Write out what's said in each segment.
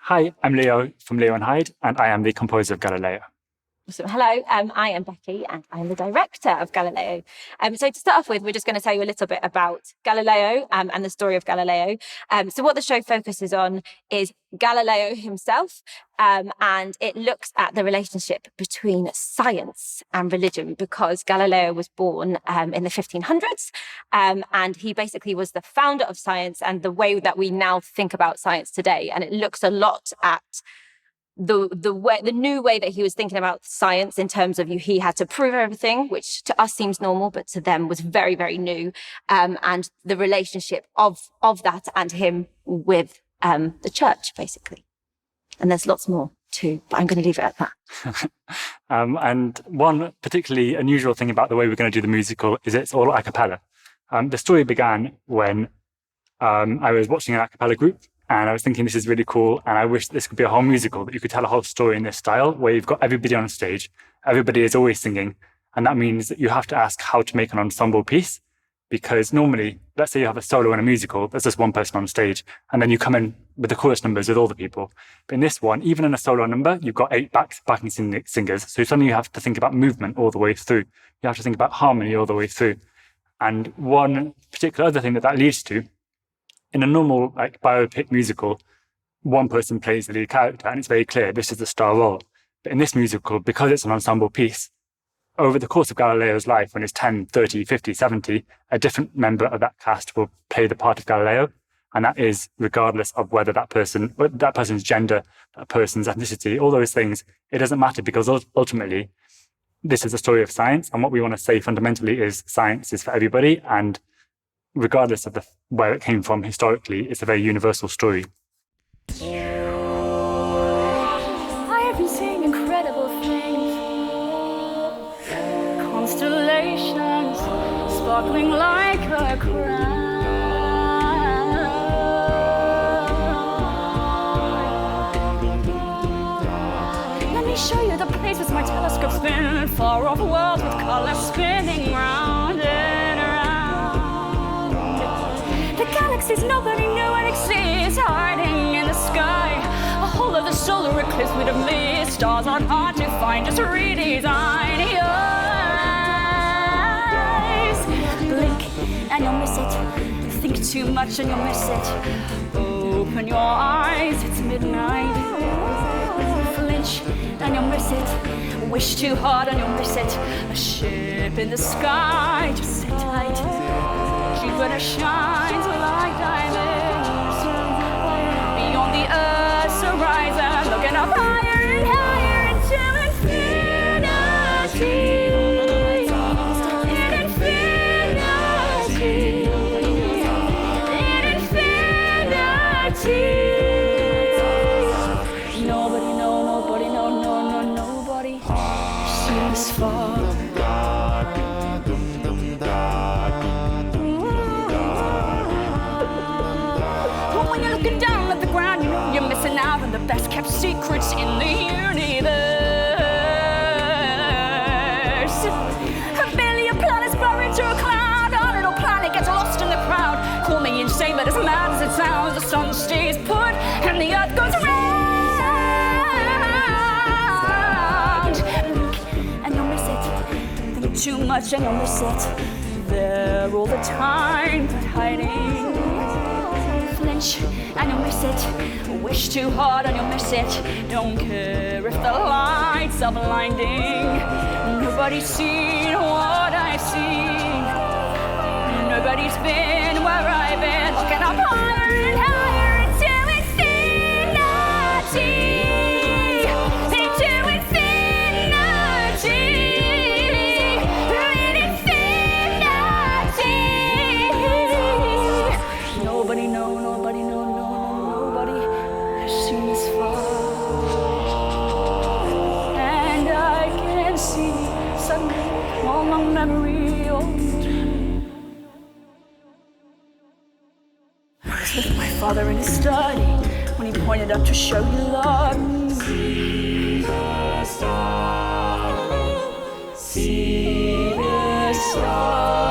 Hi, I'm Leo from leo&hyde, and I am the composer of Galileo. Awesome. Hello, I am Becky and I'm the director of Galileo. So to start off with, we're just going to tell you a little bit about Galileo and the story of Galileo. So what the show focuses on is Galileo himself, and it looks at the relationship between science and religion, because Galileo was born in the 1500s, and he basically was the founder of science and the way that we now think about science today. And it looks a lot at the new way that he was thinking about science, in terms of he had to prove everything, which to us seems normal, but to them was very, very new. And the relationship of that and him with the church, basically. And there's lots more too, but I'm going to leave it at that. And one particularly unusual thing about the way we're going to do the musical is it's all a cappella. The story began when I was watching an a cappella group, and I was thinking, this is really cool, and I wish this could be a whole musical, that you could tell a whole story in this style, where you've got everybody on stage, everybody is always singing, and that means that you have to ask how to make an ensemble piece, because normally, let's say you have a solo in a musical, there's just one person on stage, and then you come in with the chorus numbers with all the people. But in this one, even in a solo number, you've got 8 backing singers, so suddenly you have to think about movement all the way through. You have to think about harmony all the way through. And one particular other thing that leads to, in a normal biopic musical, one person plays the lead character and it's very clear this is the star role. But in this musical, because it's an ensemble piece, over the course of Galileo's life, when he's 10, 30, 50, 70, a different member of that cast will play the part of Galileo. And that is regardless of whether that person's gender, that person's ethnicity, all those things. It doesn't matter, because ultimately, this is a story of science. And what we want to say fundamentally is science is for everybody. And regardless of where it came from historically, it's a very universal story. I have been seeing incredible things. Constellations sparkling like a crown. Let me show you the places my telescope spins. Far off worlds with colors spinning round and around. The galaxies nobody knew would exist, hiding in the sky. A whole other solar eclipse we'd have missed. Stars aren't hard to find, just redesign your eyes. Blink and you'll miss it. Think too much and you'll miss it. Open your eyes, it's midnight. Flinch and you'll miss it. Wish too hard and you'll miss it. A ship in the sky, just sit tight. Jupiter shines like diamonds beyond the Earth's horizon, looking up higher and higher into infinity. Nobody sees far. You're missing out on the best kept secrets in the universe. A billion planets blow into a cloud. Our little planet gets lost in the crowd. Call me insane, but as mad as it sounds, the sun stays put and the earth goes round. And you'll miss it. Think too much and you'll miss it. There all the time, but hiding. Flinch and you'll miss it. Wish too hard and you'll miss it. Don't care if the lights are blinding. Nobody's seen what I've seen. Nobody's been where I've been. Looking up higher and higher into infinity. Into infinity. Infinity. Nobody has seen this far. And I can see suddenly all my memory old. I was with my father in his study when he pointed up to show you love. See the stars, see the stars.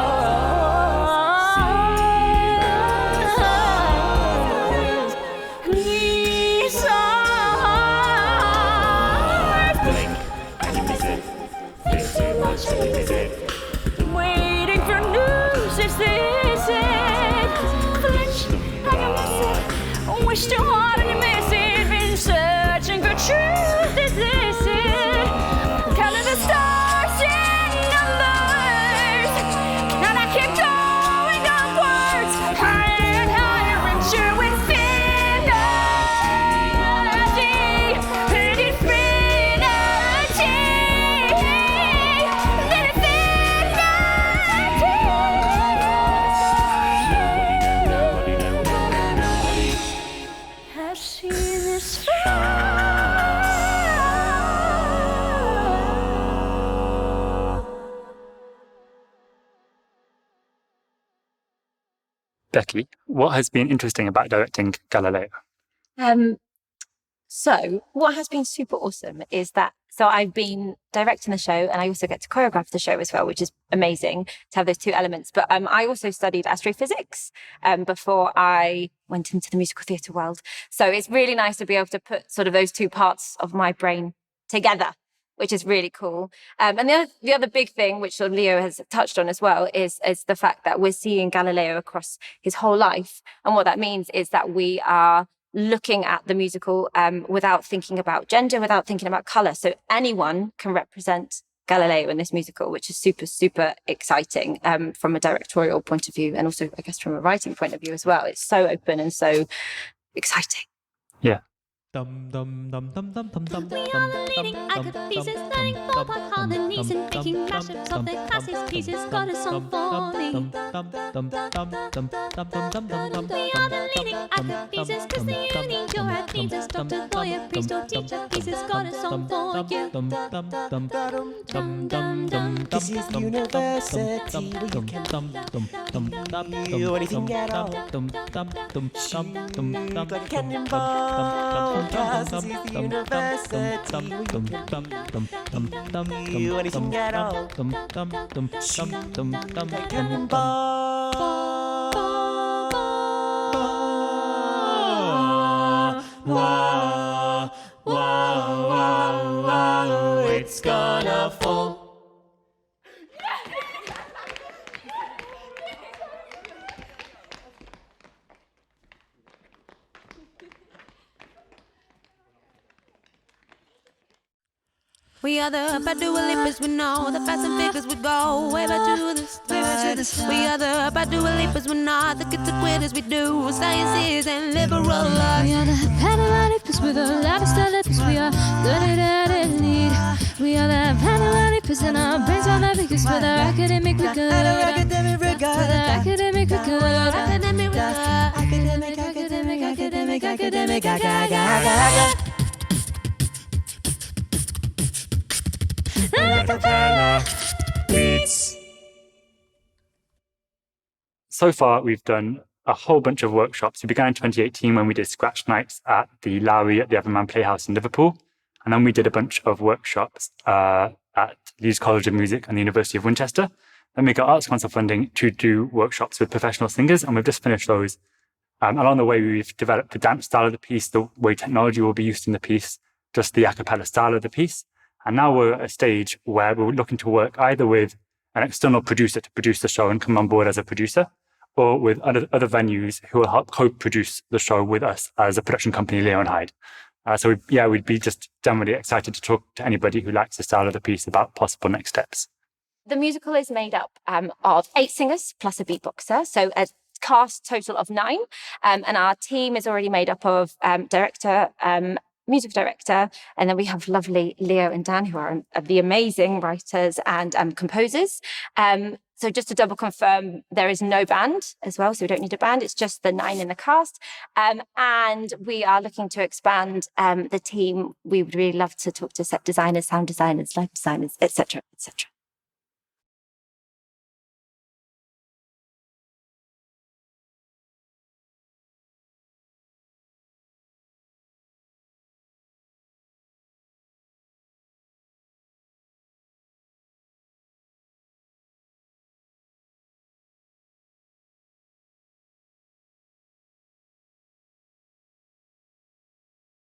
These are Becky, what has been interesting about directing Galileo? So what has been super awesome is that, so I've been directing the show and I also get to choreograph the show as well, which is amazing to have those two elements. But I also studied astrophysics before I went into the musical theatre world. So it's really nice to be able to put sort of those two parts of my brain together, which is really cool. And the other big thing, which sort of Leo has touched on as well, is the fact that we're seeing Galileo across his whole life. And what that means is that we are looking at the musical without thinking about gender, without thinking about colour. So anyone can represent Galileo in this musical, which is super, super exciting from a directorial point of view, and also, I guess, from a writing point of view as well. It's so open and so exciting. Yeah. We are the leading academics, learning ballpark harmonies and making mashups of the classics pieces. Got a song for thee. We are the leading academics, Chris the uni, your athletes, doctor, lawyer, priest or teacher pieces. Got a song for you. This is the university where you can do anything at all. Shoot like a cannonball. Cause this is the university where you can do anything at all. Shoot like a cannonball. Whoa, whoa, whoa, whoa, it's gonna fall. We are the Badualippers, we know the facts and figures we go way back to the start. We are the Badualippers, we're not the kids quitters, we do sciences and liberal arts. We are the Badualippers with the loudest lippers, we are good at it, lead. We are the Badualippers and our brains are the biggest with our academic rigor. Academic rigor. Academic rigor. Academic. Capella Beats. So far, we've done a whole bunch of workshops. We began in 2018 when we did scratch nights at the Lowry at the Everman Playhouse in Liverpool. And then we did a bunch of workshops at Leeds College of Music and the University of Winchester. Then we got Arts Council funding to do workshops with professional singers, and we've just finished those. Along the way, we've developed the dance style of the piece, the way technology will be used in the piece, just the a cappella style of the piece. And now we're at a stage where we're looking to work either with an external producer to produce the show and come on board as a producer, or with other venues who will help co-produce the show with us as a production company, leo&hyde. So we'd be just generally excited to talk to anybody who likes the style of the piece about possible next steps. The musical is made up of 8 singers plus a beatboxer, so a cast total of 9. And our team is already made up of director, music director, and then we have lovely Leo and Dan, who are the amazing writers and composers. So just to double confirm, there is no band as well, so we don't need a band. It's just the 9 in the cast. And we are looking to expand the team. We would really love to talk to set designers, sound designers, light designers, etc., etc.